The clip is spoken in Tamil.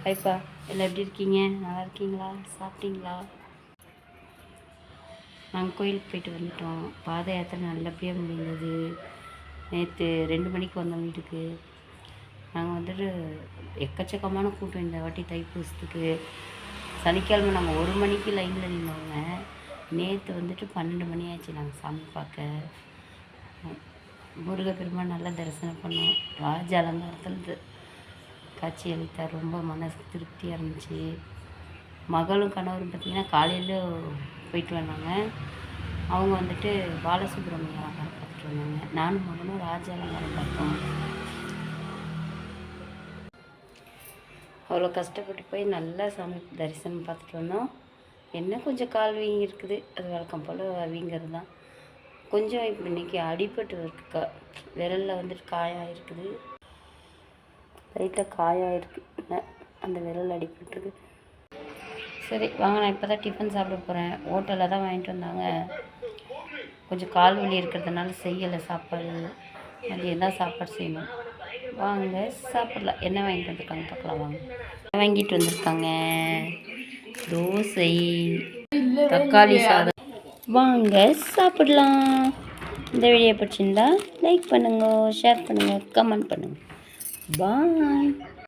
ஹைப்பா, எல்லாம் எப்படி இருக்கீங்க? நல்லா இருக்கீங்களா? சாப்பிட்டீங்களா? நாங்கள் கோயிலுக்கு போயிட்டு வந்துட்டோம். பாத யாத்திரை நல்லபடியாக முடிந்தது. நேற்று 2 மணிக்கு வந்தோம் வீட்டுக்கு. நாங்கள் வந்துட்டு எக்கச்சக்கமான கூட்டம் இந்த வாட்டி தைப்பூசத்துக்கு. சனிக்கிழமை நாங்கள் 1 மணிக்கு லைனில் நின்றோங்க. நேற்று வந்துட்டு 12 மணி ஆச்சு நாங்கள் சாமி பார்க்க. முருகப்பெருமான் நல்லா தரிசனம் பண்ணோம். ராஜ அலங்காரத்தில் காட்சி அளித்தார். ரொம்ப மனசு திருப்தியாக இருந்துச்சு. மகளும் கணவரும் பார்த்திங்கன்னா காலையில் போயிட்டு வந்தாங்க. அவங்க வந்துட்டு பாலசுப்ரமணிய அலங்காரம் பார்த்துட்டு வந்தாங்க. நானும் மகனும் ராஜ அலங்காரம் பார்த்தோம். அவ்வளோ கஷ்டப்பட்டு போய் நல்லா சாமி தரிசனம் பார்த்துட்டு வந்தோம். என்ன கொஞ்சம் கால் வீங்கி இருக்குது, அது வழக்கம் போல் வீங்கிறது தான். கொஞ்சம் இப்போ இன்றைக்கி அடிபட்டு இருக்கு, விரலில் வந்துட்டு காயம் இருக்குது, லைட்டாக காயம் இருக்குது, அந்த விரல் அடிபட்டுருக்கு. சரி வாங்க, நான் இப்போ தான் டிஃபன் சாப்பிட போகிறேன். ஹோட்டலில் தான் வாங்கிட்டு வந்தாங்க. கொஞ்சம் கால் வலி இருக்கிறதுனால செய்யலை சாப்பாடு. மதியம் தான் சாப்பாடு செய்யணும். வாங்க சாப்பிடலாம். என்ன வாங்கிட்டு வந்திருக்காங்க பார்க்கலாம் வாங்க. வாங்கிட்டு வந்திருக்காங்க தோசை, தக்காளி சாதம். வாங்க சாப்பிடலாம். இந்த வீடியோ பிடிச்சிருந்தா லைக் பண்ணுங்க, ஷேர் பண்ணுங்கள், கமெண்ட் பண்ணுங்கள். பாய்.